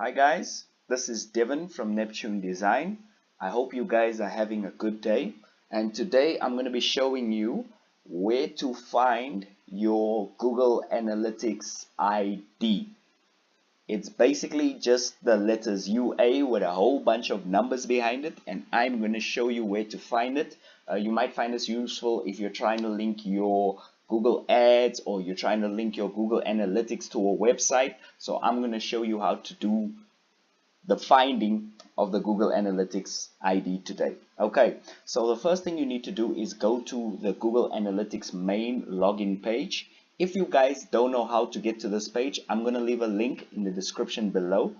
Hi guys, this is Devin from Neptune Design. I hope you guys are having a good day. And today I'm going to be showing you where to find your Google Analytics ID. It's basically just the letters UA with a whole bunch of numbers behind it, and I'm going to show you where to find it. You might find this useful if you're trying to link your Google Ads or you're trying to link your Google Analytics to a website. So I'm going to show you how to do the finding of the Google Analytics ID today. Okay, so the first thing you need to do is go to the Google Analytics main login page. If you guys don't know how to get to this page, I'm going to leave a link in the description below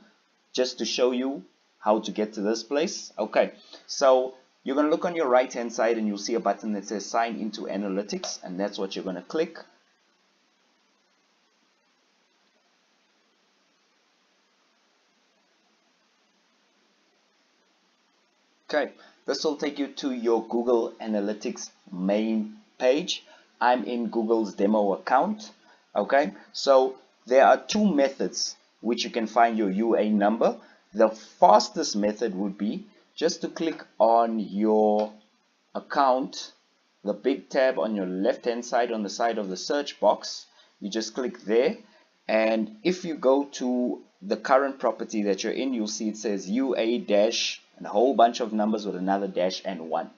just to show you how to get to this place. Okay, so you're going to look on your right hand side and you'll see a button that says sign into analytics, and that's what you're going to click. Okay, this will take you to your Google Analytics main page. I'm in Google's demo account. Okay, so there are two methods which you can find your UA number. The fastest method would be just to click on your account, the big tab on your left hand side on the side of the search box. You just click there, and if you go to the current property that you're in, you'll see it says UA dash and a whole bunch of numbers with another dash and 1.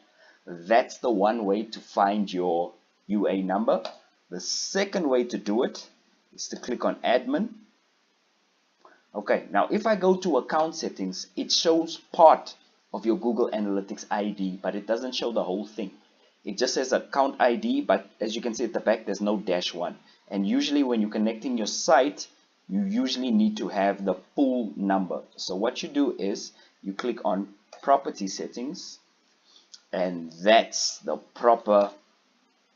That's the one way to find your UA number. The second way to do it is to click on admin. Okay, now if I go to account settings, it shows part of your Google Analytics ID, but it doesn't show the whole thing. It just says account ID, but as you can see at the back, there's no -1. And usually when you're connecting your site, you usually need to have the full number. So what you do is you click on property settings, and that's the proper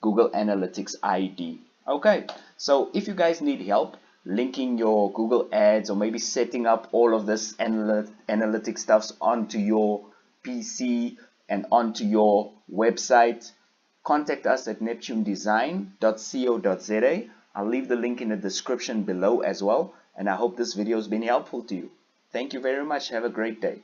Google Analytics ID. Okay, so if you guys need help linking your Google Ads or maybe setting up all of this analytics stuffs onto your PC and onto your website, contact us at neptunedesign.co.za. I'll leave the link in the description below as well, and I hope this video has been helpful to you. Thank you very much. Have a great day.